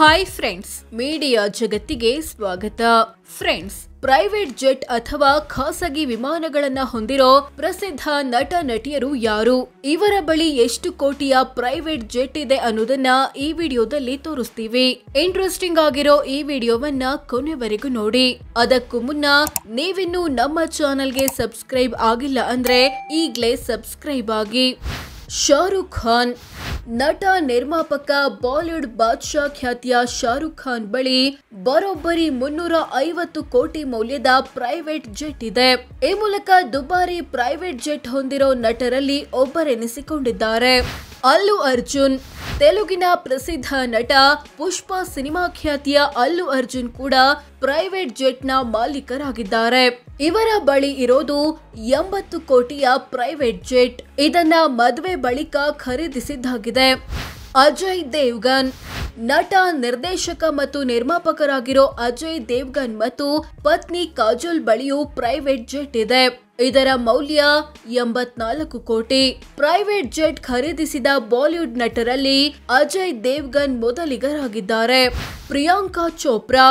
Hi friends, media ಜಗತ್ತಿಗೆ ಸ್ವಾಗತ. Friends, private jet ಅಥವಾ ಖಾಸಗಿ ವಿಮಾನಗಳನ್ನ ಹೊಂದಿರೋ ಪ್ರಸಿದ್ಧ ನಟ ನಟಿಯರು ಯಾರು? ಇವರ ಬಳಿ ಎಷ್ಟು ಕೋಟಿಯ ಪ್ರೈವೇಟ್ ಜೆಟ್ ಇದೆ ಅನ್ನೋದನ್ನ ಈ ವಿಡಿಯೋದಲ್ಲಿ ತೋರಿಸ್ತೀವಿ. ಇಂಟ್ರೆಸ್ಟಿಂಗ್ ಆಗಿರೋ ಈ ವಿಡಿಯೋವನ್ನ ಕೊನೆವರೆಗೂ ನೋಡಿ. ಅದಕ್ಕೂ ಮುನ್ನ ನೀವಿನ್ನೂ ನಮ್ಮ ಚಾನೆಲ್ಗೆ ಸಬ್ಸ್ಕ್ರೈಬ್ ಆಗಿಲ್ಲ ಅಂದ್ರೆ ಈಗ್ಲೇ ಸಬ್ಸ್ಕ್ರೈಬ್ ಆಗಿ. ಶಾರುಖ್ ಖಾನ್ ನಟ ನಿರ್ಮಾಪಕ ಬಾಲಿವುಡ್ ಬಾದ್ಶಾ ಖ್ಯಾತಿಯ ಶಾರುಖ್ ಖಾನ್ ಬಳಿ ಬರೋಬ್ಬರಿ 350 ಕೋಟಿ ಮೌಲ್ಯದ ಪ್ರೈವೇಟ್ ಜೆಟ್ ಇದೆ. ಈ ಮೂಲಕ ದುಬಾರಿ ಪ್ರೈವೇಟ್ ಜೆಟ್ ಹೊಂದಿರೋ ನಟರಲ್ಲಿ ಒಬ್ಬರೆನಿಸಿಕೊಂಡಿದ್ದಾರೆ. ಅಲ್ಲು ಅರ್ಜುನ್ ತೆಲುಗಿನ ಪ್ರಸಿದ್ಧ ನಟ. ಪುಷ್ಪ ಸಿನಿಮಾ ಖ್ಯಾತಿಯ ಅಲ್ಲು ಅರ್ಜುನ್ ಕೂಡ ಪ್ರೈವೇಟ್ ಜೆಟ್ ನ ಮಾಲೀಕರಾಗಿದ್ದಾರೆ. ಇವರ ಬಳಿ ಇರೋದು 80 ಕೋಟಿಯ ಪ್ರೈವೇಟ್ ಜೆಟ್. ಇದನ್ನ ಮದುವೆ ಬಳಿಕ ಖರೀದಿಸಿದ್ದಾಗಿದೆ. ಅಜಯ್ ದೇವ್ಗನ್ ನಟ, ನಿರ್ದೇಶಕ ಮತ್ತು ನಿರ್ಮಾಪಕರಾಗಿರೋ ಅಜಯ್ ದೇವ್ಗನ್ ಮತ್ತು ಪತ್ನಿ ಕಾಜೋಲ್ ಬಳಿಯೂ ಪ್ರೈವೇಟ್ ಜೆಟ್ ಇದೆ. ಇದರ ಮೌಲ್ಯ 84 ಕೋಟಿ. ಪ್ರೈವೇಟ್ ಜೆಟ್ ಖರೀದಿಸಿದ ಬಾಲಿವುಡ್ ನಟರಲ್ಲಿ ಅಜಯ್ ದೇವ್ಗನ್ ಮೊದಲಿಗರಾಗಿದ್ದಾರೆ. ಪ್ರಿಯಾಂಕಾ ಚೋಪ್ರಾ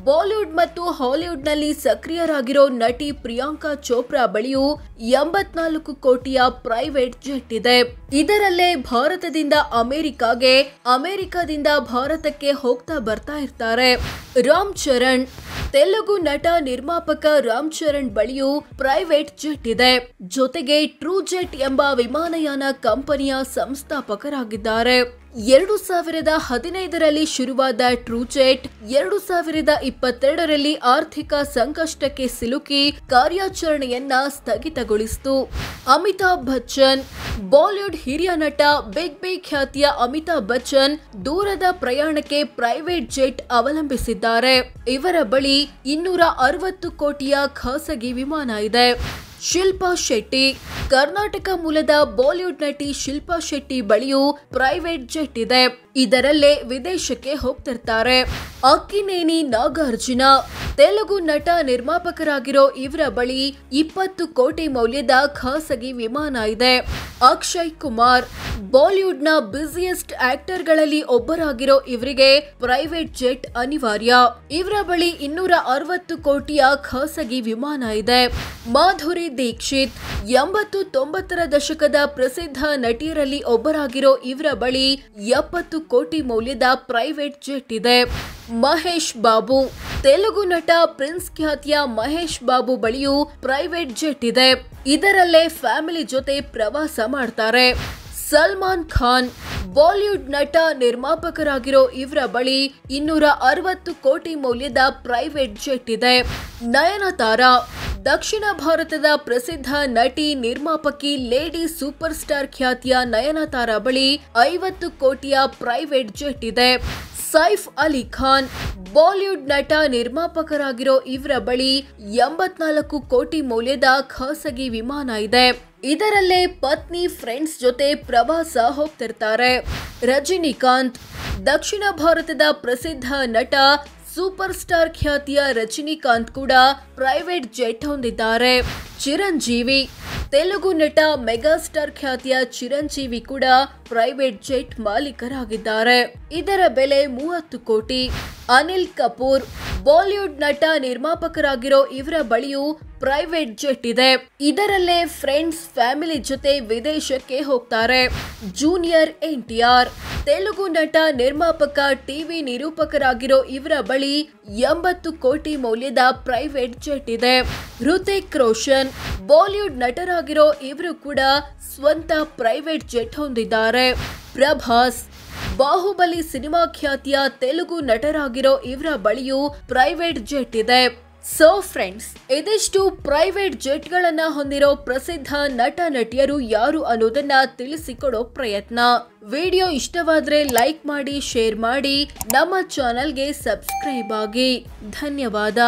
ಬಾಲಿವುಡ್ ಮತ್ತು ಹಾಲಿವುಡ್ ನಲ್ಲಿ ಸಕ್ರಿಯರಾಗಿರೋ ನಟಿ ಪ್ರಿಯಾಂಕಾ ಚೋಪ್ರಾ ಬಳಿಯೂ 84 ಕೋಟಿಯ ಪ್ರೈವೇಟ್ ಜೆಟ್ ಇದೆ. ಇದರಲ್ಲೇ ಭಾರತದಿಂದ ಅಮೆರಿಕಾಗೆ, ಅಮೆರಿಕದಿಂದ ಭಾರತಕ್ಕೆ ಹೋಗ್ತಾ ಬರ್ತಾ ಇರ್ತಾರೆ. ರಾಮ್ ಚರಣ್ ತೆಲುಗು ನಟ, ನಿರ್ಮಾಪಕ ರಾಮ್ ಚರಣ್ ಬಳಿಯೂ ಪ್ರೈವೇಟ್ ಜೆಟ್ ಇದೆ. ಜೊತೆಗೆ ಟ್ರೂ ಜೆಟ್ ಎಂಬ ವಿಮಾನಯಾನ ಕಂಪನಿಯ ಸಂಸ್ಥಾಪಕರಾಗಿದ್ದಾರೆ. 2015ರಲ್ಲಿ ಶುರುವಾದ ಟ್ರೂ ಜೆಟ್ 2022ರಲ್ಲಿ ಆರ್ಥಿಕ ಸಂಕಷ್ಟಕ್ಕೆ ಸಿಲುಕಿ ಕಾರ್ಯಾಚರಣೆಯನ್ನ ಸ್ಥಗಿತಗೊಳಿಸಿತು. ಅಮಿತಾಬ್ ಬಚ್ಚನ್ ಬಾಲಿವುಡ್ ಹಿರಿಯ ನಟ, ಬಿಗ್ ಬಿ ಖ್ಯಾತಿಯ ಅಮಿತಾಬ್ ಬಚ್ಚನ್ ದೂರದ ಪ್ರಯಾಣಕ್ಕೆ ಪ್ರೈವೇಟ್ ಜೆಟ್ ಅವಲಂಬಿಸಿದ್ದಾರೆ. ಇವರ ಬಳಿ 260 ಕೋಟಿಯ ಖಾಸಗಿ ವಿಮಾನ ಇದೆ. ಶಿಲ್ಪಾ ಶೆಟ್ಟಿ ಕರ್ನಾಟಕ ಮೂಲದ ಬಾಲಿವುಡ್ ನಟಿ ಶಿಲ್ಪಾ ಶೆಟ್ಟಿ ಬಳಿಯೂ ಪ್ರೈವೇಟ್ ಜೆಟ್ ಇದೆ. ಇದರಲ್ಲೇ ವಿದೇಶಕ್ಕೆ ಹೋಗ್ತಿರ್ತಾರೆ. ಅಕ್ಕಿನೇನಿ ನಾಗಾರ್ಜುನ ತೆಲುಗು ನಟ, ನಿರ್ಮಾಪಕರಾಗಿರೋ ಇವರ ಬಳಿ 20 ಕೋಟಿ ಮೌಲ್ಯದ ಖಾಸಗಿ ವಿಮಾನ ಇದೆ. ಅಕ್ಷಯ್ ಕುಮಾರ್ ಬಾಲಿವುಡ್ ನ ಬ್ಯುಸಿಯೆಸ್ಟ್ ಆಕ್ಟರ್ ಗಳಲ್ಲಿ ಒಬ್ಬರಾಗಿರೋ ಇವರಿಗೆ ಪ್ರೈವೇಟ್ ಜೆಟ್ ಅನಿವಾರ್ಯ. ಇವರ ಬಳಿ 260 ಕೋಟಿಯ ಖಾಸಗಿ ವಿಮಾನ ಇದೆ. ಮಾಧುರಿ ದೀಕ್ಷಿತ್ 80-90ರ ದಶಕದ ಪ್ರಸಿದ್ಧ ನಟಿಯರಲ್ಲಿ ಒಬ್ಬರಾಗಿರೋ ಇವರ ಬಳಿ 70 ಕೋಟಿ ಮೌಲ್ಯದ ಪ್ರೈವೇಟ್ ಜೆಟ್ ಇದೆ. ಮಹೇಶ್ ಬಾಬು ತೆಲುಗು ನಟ, ಪ್ರಿನ್ಸ್ ಖ್ಯಾತಿಯ ಮಹೇಶ್ ಬಾಬು ಬಳಿಯೂ ಪ್ರೈವೇಟ್ ಜೆಟ್ ಇದೆ. ಇದರಲ್ಲೇ ಫ್ಯಾಮಿಲಿ ಜೊತೆ ಪ್ರವಾಸ ಮಾಡ್ತಾರೆ. ಸಲ್ಮಾನ್ ಖಾನ್ ಬಾಲಿವುಡ್ ನಟ, ನಿರ್ಮಾಪಕರಾಗಿರೋ ಇವರ ಬಳಿ 260 ಕೋಟಿ ಮೌಲ್ಯದ ಪ್ರೈವೇಟ್ ಜೆಟ್ ಇದೆ. ನಯನತಾರಾ ದಕ್ಷಿಣ ಭಾರತದ ಪ್ರಸಿದ್ಧ ನಟಿ, ನಿರ್ಮಾಪಕಿ, ಲೇಡಿ ಸೂಪರ್ ಸ್ಟಾರ್ ಖ್ಯಾತಿಯ ನಯನತಾರಾ ಬಳಿ 50 ಕೋಟಿಯ ಪ್ರೈವೇಟ್ ಜೆಟ್ ಇದೆ. ಸೈಫ್ ಅಲಿ ಖಾನ್ ಬಾಲಿವುಡ್ ನಟ, ನಿರ್ಮಾಪಕರಾಗಿರೋ ಇವರ ಬಳಿ 84 ಕೋಟಿ ಮೌಲ್ಯದ ಖಾಸಗಿ ವಿಮಾನ ಇದೆ. ಇದರಲ್ಲೇ ಪತ್ನಿ, ಫ್ರೆಂಡ್ಸ್ ಜೊತೆ ಪ್ರವಾಸ ಹೋಗ್ತಿರ್ತಾರೆ. ರಜನಿಕಾಂತ್ ದಕ್ಷಿಣ ಭಾರತದ ಪ್ರಸಿದ್ಧ ನಟ, ಸೂಪರ್ ಸ್ಟಾರ್ ಖ್ಯಾತಿಯ ರಜನಿಕಾಂತ್ ಕೂಡ ಪ್ರೈವೇಟ್ ಜೆಟ್ ಹೊಂದಿದ್ದಾರೆ. ಚಿರಂಜೀವಿ ತೆಲುಗು ನಟ, ಮೆಗಾಸ್ಟಾರ್ ಖ್ಯಾತಿಯ ಚಿರಂಜೀವಿ ಕೂಡ ಪ್ರೈವೇಟ್ ಜೆಟ್ ಮಾಲೀಕರಾಗಿದ್ದಾರೆ. ಇದರ ಬೆಲೆ 30 ಕೋಟಿ. ಅನಿಲ್ ಕಪೂರ್ ಬಾಲಿವುಡ್ ನಟ, ನಿರ್ಮಾಪಕರಾಗಿರೋ ಇವರ ಬಳಿಯೂ ಪ್ರೈವೇಟ್ ಜೆಟ್ ಇದೆ. ಇದರಲ್ಲೇ ಫ್ರೆಂಡ್ಸ್, ಫ್ಯಾಮಿಲಿ ಜೊತೆ ವಿದೇಶಕ್ಕೆ ಹೋಗ್ತಾರೆ. ಜೂನಿಯರ್ ಎನ್ಟಿಆರ್ ತೆಲುಗು ನಟ, ನಿರ್ಮಾಪಕ, ಟಿವಿ ನಿರೂಪಕರಾಗಿರೋ ಇವರ ಬಳಿ 80 ಕೋಟಿ ಮೌಲ್ಯದ ಪ್ರೈವೇಟ್ ಜೆಟ್ ಇದೆ. ಹೃತಿಕ್ ರೋಷನ್ ಬಾಲಿವುಡ್ ನಟರಾಗಿರೋ ಇವರು ಕೂಡ ಸ್ವಂತ ಪ್ರೈವೇಟ್ ಜೆಟ್ ಹೊಂದಿದ್ದಾರೆ. ಪ್ರಭಾಸ್ ಬಾಹುಬಲಿ ಸಿನಿಮಾ ಖ್ಯಾತಿಯ ತೆಲುಗು ನಟರಾಗಿರೋ ಇವರ ಬಳಿಯೂ ಪ್ರೈವೇಟ್ ಜೆಟ್ ಇದೆ. ಸೊ ಫ್ರೆಂಡ್ಸ್, ಇದಿಷ್ಟು ಪ್ರೈವೇಟ್ ಜೆಟ್ ಗಳನ್ನ ಹೊಂದಿರೋ ಪ್ರಸಿದ್ಧ ನಟ ನಟಿಯರು ಯಾರು ಅನ್ನೋದನ್ನ ತಿಳಿಸಿಕೊಡೋ ಪ್ರಯತ್ನ. ವಿಡಿಯೋ ಇಷ್ಟವಾದ್ರೆ ಲೈಕ್ ಮಾಡಿ, ಶೇರ್ ಮಾಡಿ, ನಮ್ಮ ಚಾನೆಲ್ಗೆ ಸಬ್ಸ್ಕ್ರೈಬ್ ಆಗಿ. ಧನ್ಯವಾದ.